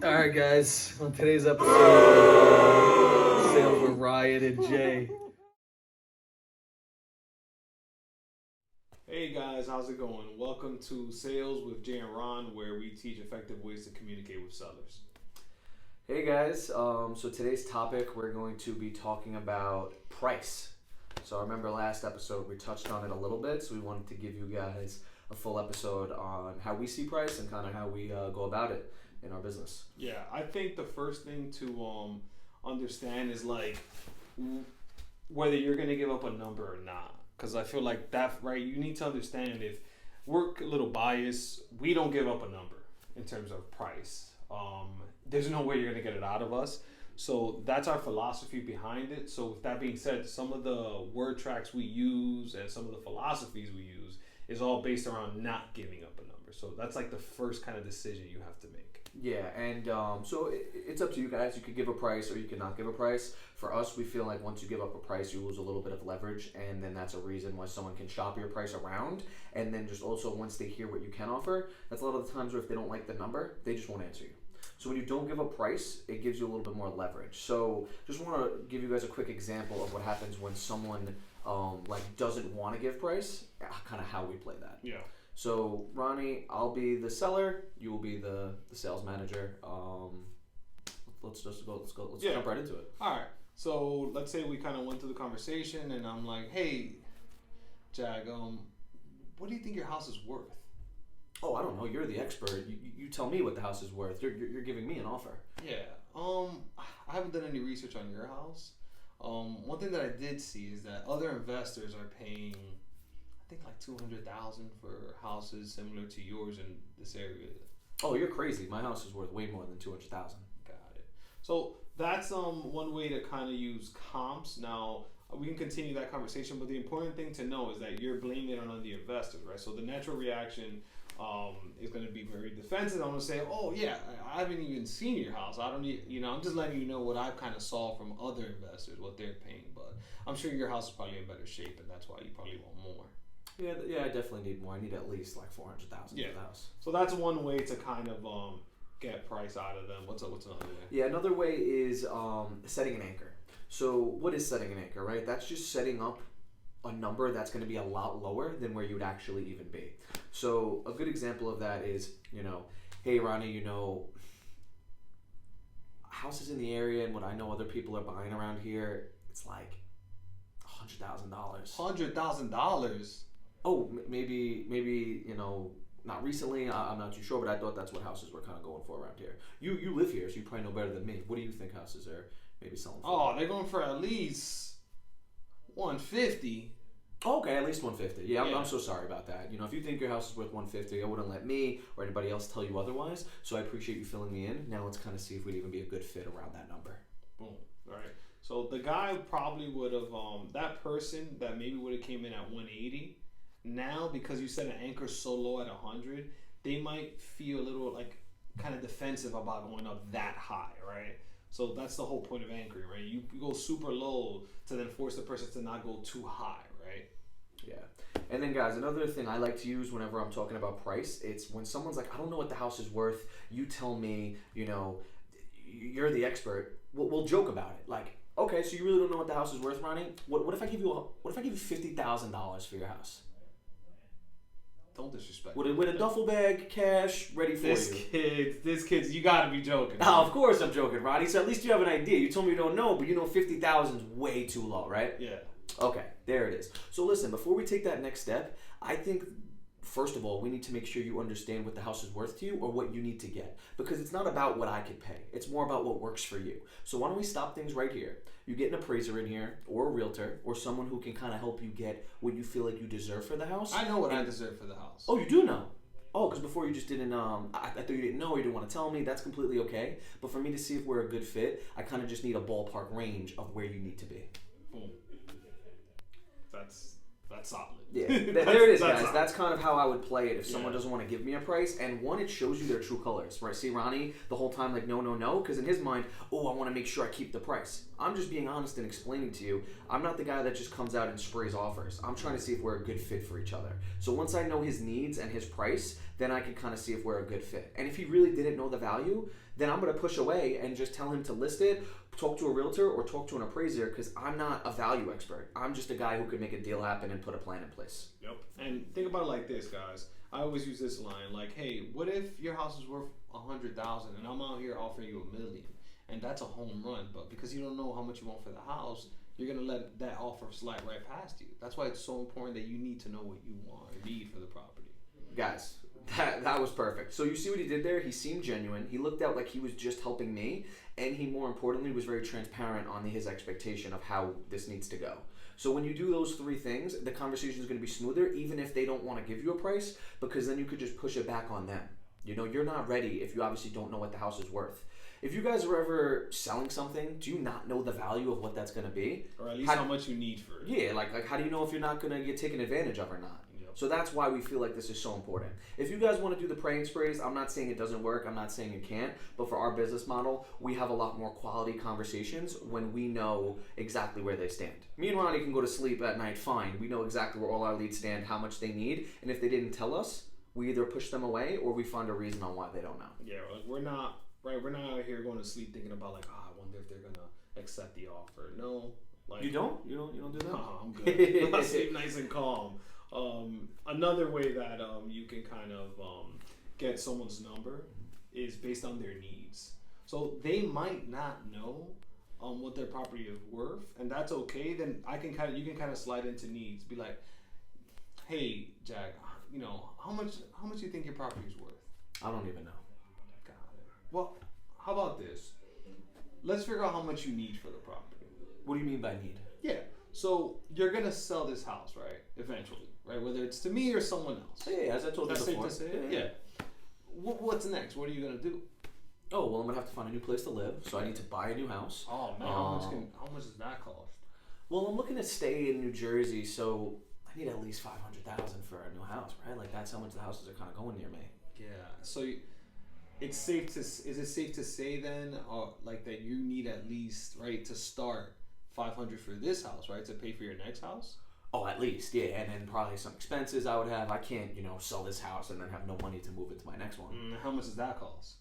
All right, guys. On today's episode of Sales with Ryan and Jay. Hey guys, how's it going? Welcome to Sales with Jay and Ron, where we teach effective ways to communicate with sellers. Hey guys, so today's topic we're going to be talking about price. So I remember last episode we touched on it a little bit, so we wanted to give you guys a full episode on how we see price and kind of how we go about it in our business. Yeah, I think the first thing to understand is like whether you're going to give up a number or not. Because I feel like that, right? You need to understand if we're a little biased, we don't give up a number in terms of price. There's no way you're going to get it out of us. So that's our philosophy behind it. So with that being said, some of the word tracks we use and some of the philosophies we use is all based around not giving up a number. So that's like the first kind of decision you have to make. Yeah, and so it's up to you guys. You could give a price or you could not give a price. For us, we feel like once you give up a price, you lose a little bit of leverage, and then that's a reason why someone can shop your price around. And then just also once they hear what you can offer, that's a lot of the times where if they don't like the number, they just won't answer you. So when you don't give a price, it gives you a little bit more leverage. So just want to give you guys a quick example of what happens when someone doesn't want to give price, kind of how we play that. Yeah. So Ronnie, I'll be the seller. You will be the sales manager. Let's jump right into it. All right. So let's say we kind of went through the conversation, and I'm like, "Hey, Jag, what do you think your house is worth?" Oh, I don't know. You're the expert. You tell me what the house is worth. You're giving me an offer. Yeah. I haven't done any research on your house. One thing that I did see is that other investors are paying, I think, like $200,000 for houses similar to yours in this area. Oh, you're crazy. My house is worth way more than $200,000. Got it. So that's one way to kind of use comps. Now we can continue that conversation, but the important thing to know is that you're blaming it on the investors, right? So the natural reaction is going to be very defensive. I'm going to say, "Oh yeah, I haven't even seen your house. I don't need, I'm just letting you know what I've kind of saw from other investors, what they're paying. But I'm sure your house is probably in better shape, and that's why you probably want more." Yeah, I definitely need more. I need at least like $400,000 for the house. So that's one way to kind of get price out of them. What's another way? Yeah, another way is setting an anchor. So what is setting an anchor, right? That's just setting up a number that's going to be a lot lower than where you would actually even be. So a good example of that is, hey Ronnie, houses in the area and what I know other people are buying around here, it's like $100,000. $100,000. Oh, maybe not recently. I'm not too sure, but I thought that's what houses were kind of going for around here. You live here, so you probably know better than me. What do you think houses are maybe selling for? Oh, they're going for at least $150,000. Okay, at least $150,000. Yeah, I'm so sorry about that. If you think your house is worth $150,000, I wouldn't let me or anybody else tell you otherwise. So I appreciate you filling me in. Now let's kind of see if we'd even be a good fit around that number. Boom. All right. So the guy probably would have that person that maybe would have came in at 180. Now, because you set an anchor so low at 100, they might feel a little like kind of defensive about going up that high, right? So that's the whole point of anchoring, right? You go super low to then force the person to not go too high, right? Yeah. And then guys, another thing I like to use whenever I'm talking about price, it's when someone's like, I don't know what the house is worth. You tell me, you're the expert. We'll joke about it. Like, okay, so you really don't know what the house is worth, Ronnie? What if I give you $50,000 for your house? Don't disrespect. With a duffel bag, cash, ready for you. This kid's, you gotta be joking. Oh, of course I'm joking, Ronnie. So at least you have an idea. You told me you don't know, but $50,000 is way too low, right? Yeah. Okay, there it is. So listen, before we take that next step, I think first of all, we need to make sure you understand what the house is worth to you or what you need to get. Because it's not about what I could pay. It's more about what works for you. So why don't we stop things right here? You get an appraiser in here, or a realtor, or someone who can kind of help you get what you feel like you deserve for the house. I know what I deserve for the house. Oh, you do know? Oh, because before you just didn't, I thought you didn't know or you didn't want to tell me. That's completely okay. But for me to see if we're a good fit, I kind of just need a ballpark range of where you need to be. Boom. That's that's solid. Yeah, there it is, guys. solid. That's kind of how I would play it if someone Yeah. doesn't want to give me a price. And one, it shows you their true colors, right? See, Ronnie, the whole time, like, no, no, no, because in his mind, oh, I want to make sure I keep the price. I'm just being honest and explaining to you, I'm not the guy that just comes out and sprays offers. I'm trying to see if we're a good fit for each other. So once I know his needs and his price, then I can kind of see if we're a good fit. And if he really didn't know the value, then I'm going to push away and just tell him to list it, talk to a realtor, or talk to an appraiser, because I'm not a value expert. I'm just a guy who could make a deal happen and put a plan in place. Yep. And think about it like this, guys. I always use this line, like, hey, what if your house is worth $100,000 and I'm out here offering you $1 million, and that's a home run, but because you don't know how much you want for the house, you're gonna let that offer slide right past you. That's why it's so important that you need to know what you want or need for the property. Guys, that was perfect. So you see what he did there? He seemed genuine. He looked out like he was just helping me, and he, more importantly, was very transparent on his expectation of how this needs to go. So when you do those three things, the conversation is going to be smoother, even if they don't want to give you a price, because then you could just push it back on them. You know, you're not ready if you obviously don't know what the house is worth. If you guys are ever selling something, do you not know the value of what that's going to be? Or at least how much you need for it. Yeah, like how do you know if you're not going to get taken advantage of or not? Yep. So that's why we feel like this is so important. If you guys want to do the praying sprays, I'm not saying it doesn't work. I'm not saying it can't. But for our business model, we have a lot more quality conversations when we know exactly where they stand. Me and Ronnie can go to sleep at night fine. We know exactly where all our leads stand, how much they need. And if they didn't tell us, we either push them away or we find a reason on why they don't know. Yeah, like we're not out here going to sleep thinking about like, I wonder if they're gonna accept the offer. No, like You don't do that? no, I'm good. I sleep nice and calm. Another way that you can kind of get someone's number is based on their needs. So they might not know what their property is worth, and that's okay. Then you can kind of slide into needs. Be like, hey, Jack, you know, how much do you think your property is worth? I don't even know. Got it. Well, how about this? Let's figure out how much you need for the property. What do you mean by need? Yeah. So you're gonna sell this house, right? Eventually, right? Whether it's to me or someone else. Yeah, as I told you That's safe before. to say. Yeah. What's next? What are you gonna do? Oh, well, I'm going to have to find a new place to live, so I need to buy a new house. Oh man, how much does that cost? Well, I'm looking to stay in New Jersey, so I need at least $500,000 for a new house, right? Like that's how much the houses are kind of going near me. Yeah. So is it safe to say then, like that you need at least, right, to start $500 for this house, right, to pay for your next house? Oh, at least, yeah, and then probably some expenses I would have. I can't, sell this house and then have no money to move into my next one. How much does that cost?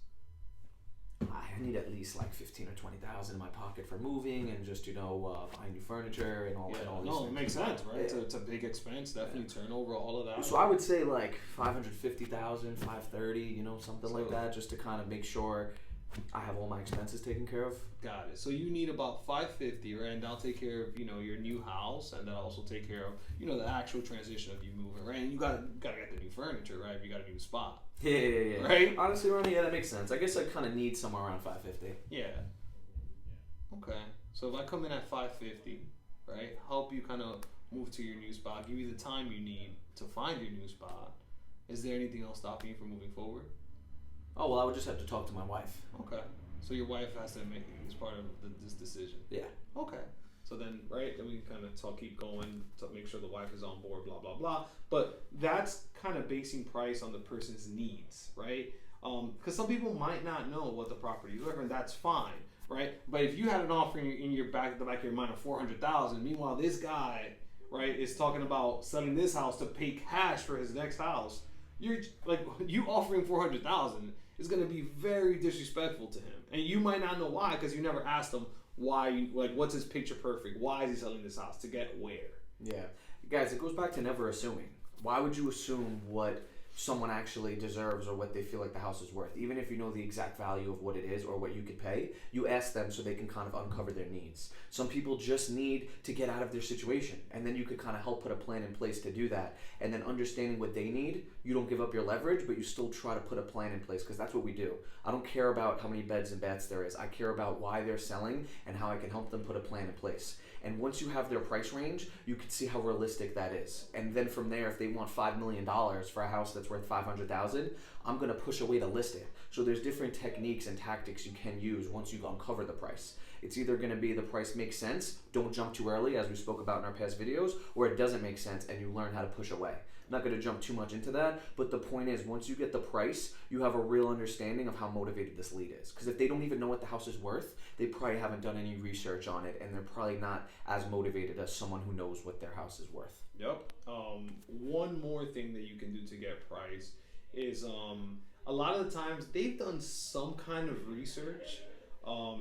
I need at least like $15,000 or $20,000 in my pocket for moving and just buying new furniture and all these things. It makes sense, right? Yeah. It's a big expense, definitely turnover, all of that. So I would say like $550,000, $530,000, something like that, just to kind of make sure I have all my expenses taken care of. Got it. So you need about $550, right? And that'll take care of your new house, and that'll also take care of the actual transition of you moving, right? And you gotta get the new furniture, right? If you got a new spot. Yeah. Right? Honestly, Ronnie, yeah, that makes sense. I guess I kind of need somewhere around $550. Yeah. Okay. So if I come in at $550, right, help you kind of move to your new spot, give you the time you need to find your new spot, is there anything else stopping you from moving forward? Oh, well, I would just have to talk to my wife. Okay. So your wife has to make it as part of this decision. Yeah. Okay. So then, right, then we can kind of keep going to make sure the wife is on board, blah, blah, blah. But that's kind of basing price on the person's needs, right? Because some people might not know what the property is worth, and that's fine, right? But if you had an offer in the back of your mind of $400,000, meanwhile this guy, right, is talking about selling this house to pay cash for his next house, you offering $400,000 is going to be very disrespectful to him, and you might not know why because you never asked him why. What's his picture perfect? Why is he selling this house to get where? Yeah, guys, it goes back to never assuming. Why would you assume what someone actually deserves or what they feel like the house is worth? Even if you know the exact value of what it is or what you could pay, you ask them so they can kind of uncover their needs. Some people just need to get out of their situation, and then you could kind of help put a plan in place to do that. And then understanding what they need, you don't give up your leverage, but you still try to put a plan in place, because that's what we do. I don't care about how many beds and baths there is. I care about why they're selling and how I can help them put a plan in place. And once you have their price range, you can see how realistic that is. And then from there, if they want $5 million for a house that's worth $500,000, I'm going to push away to list it. So there's different techniques and tactics you can use once you uncover the price. It's either going to be the price makes sense, don't jump too early, as we spoke about in our past videos, or it doesn't make sense and you learn how to push away. I'm not going to jump too much into that, but the point is, once you get the price, you have a real understanding of how motivated this lead is. Because if they don't even know what the house is worth, they probably haven't done any research on it, and they're probably not as motivated as someone who knows what their house is worth. Yep. One more thing that you can do to get price is a lot of the times they've done some kind of research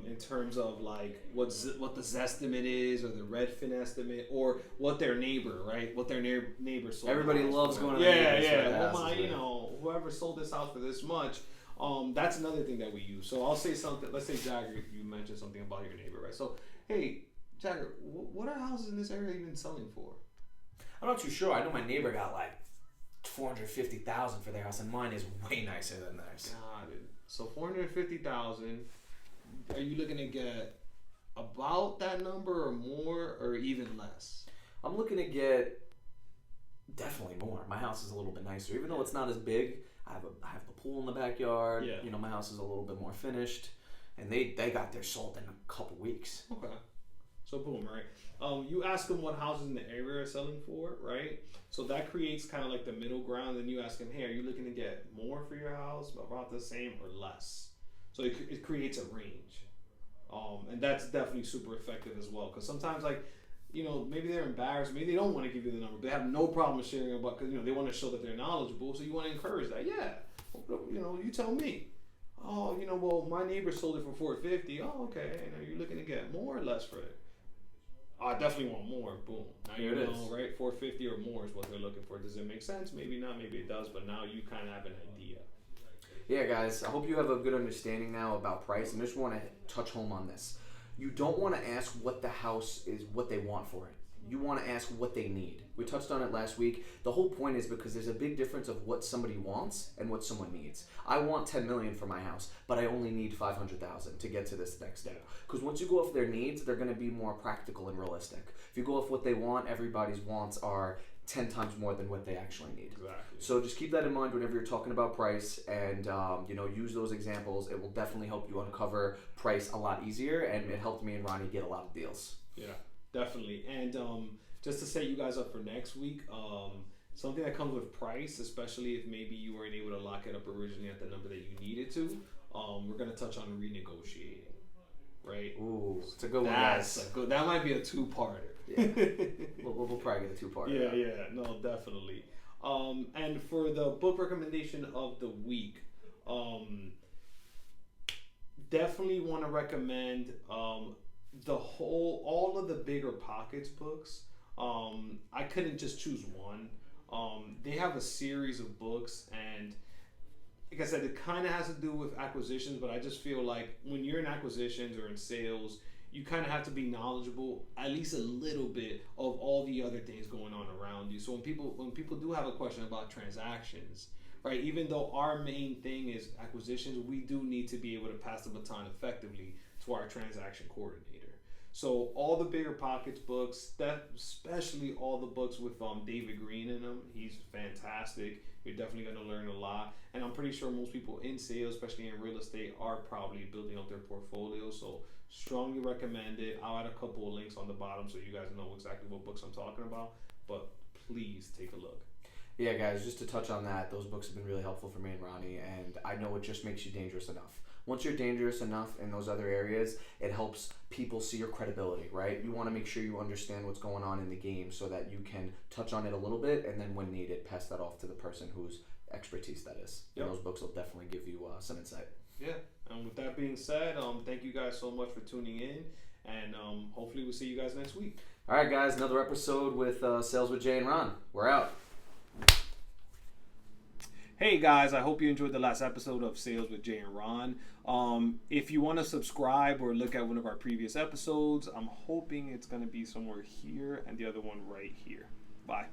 in terms of like what the Zestimate is, or the Redfin estimate, or what their neighbor, right? What their neighbor sold. Everybody loves going to the yeah, neighbors. yeah. Well, you know, whoever sold this house for this much. That's another thing that we use. So I'll say something. Let's say, Jagger, you mentioned something about your neighbor, right? So, hey, Jagger, what are houses in this area even selling for? I'm not too sure. I know my neighbor got like $450,000 for their house, and mine is way nicer than theirs. Got it. So $450,000. Are you looking to get about that number, or more, or even less? I'm looking to get definitely more. My house is a little bit nicer, even though it's not as big. I have the pool in the backyard. Yeah. You know, my house is a little bit more finished, and they got theirs sold in a couple weeks. Okay. So boom, right? You ask them what houses in the area are selling for, right? So that creates kind of like the middle ground. Then you ask them, hey, are you looking to get more for your house, about the same, or less? So it creates a range. And that's definitely super effective as well. Because sometimes, like, you know, maybe they're embarrassed. Maybe they don't want to give you the number. They have no problem sharing about, because, you know, they want to show that they're knowledgeable. So you want to encourage that. Yeah. You know, you tell me. Oh, you know, well, my neighbor sold it for $450. Oh, okay. And are you looking to get more or less for it? I definitely want more. Boom. Now you know, right? $450 or more is what they're looking for. Does it make sense? Maybe not. Maybe it does. But now you kind of have an idea. Yeah, guys, I hope you have a good understanding now about price, and I just want to touch home on this. You don't want to ask what the house is, what they want for it. You want to ask what they need. We touched on it last week. The whole point is because there's a big difference of what somebody wants and what someone needs. I want $10 million for my house, but I only need $500,000 to get to this next step. Because once you go off their needs, they're going to be more practical and realistic. If you go off what they want, everybody's wants are 10 times more than what they actually need. Exactly. So just keep that in mind whenever you're talking about price, and you know, use those examples. It will definitely help you uncover price a lot easier, and it helped me and Ronnie get a lot of deals. Yeah, definitely. And just to set you guys up for next week, something that comes with price, especially if maybe you weren't able to lock it up originally at the number that you needed to, we're going to touch on renegotiating, right? Ooh, it's a good one, That's guys. a good. That might be a two-parter. Yeah. we'll probably get a two-parter. Yeah, no, definitely. And for the book recommendation of the week, definitely want to recommend all of the Bigger Pockets books. I couldn't just choose one. They have a series of books, and like I said, it kind of has to do with acquisitions, but I just feel like when you're in acquisitions or in sales, you kind of have to be knowledgeable at least a little bit of all the other things going on around you. So when people do have a question about transactions, right, even though our main thing is acquisitions, we do need to be able to pass the baton effectively to our transaction coordinator. So all the Bigger Pockets books, especially all the books with David Green in them, he's fantastic. You're definitely going to learn a lot. And I'm pretty sure most people in sales, especially in real estate, are probably building up their portfolio. So strongly recommend it. I'll add a couple of links on the bottom so you guys know exactly what books I'm talking about. But please take a look. Yeah, guys, just to touch on that, those books have been really helpful for me and Ronnie, and I know it just makes you dangerous enough. Once you're dangerous enough in those other areas, it helps people see your credibility, right? You want to make sure you understand what's going on in the game so that you can touch on it a little bit, and then when needed, pass that off to the person whose expertise that is. Yep. And those books will definitely give you some insight. Yeah, and with that being said, thank you guys so much for tuning in, and hopefully we'll see you guys next week. All right, guys, another episode with Sales with Jay and Ron. We're out. Hey guys, I hope you enjoyed the last episode of Sales with Jay and Ron. If you want to subscribe or look at one of our previous episodes, I'm hoping it's going to be somewhere here and the other one right here. Bye.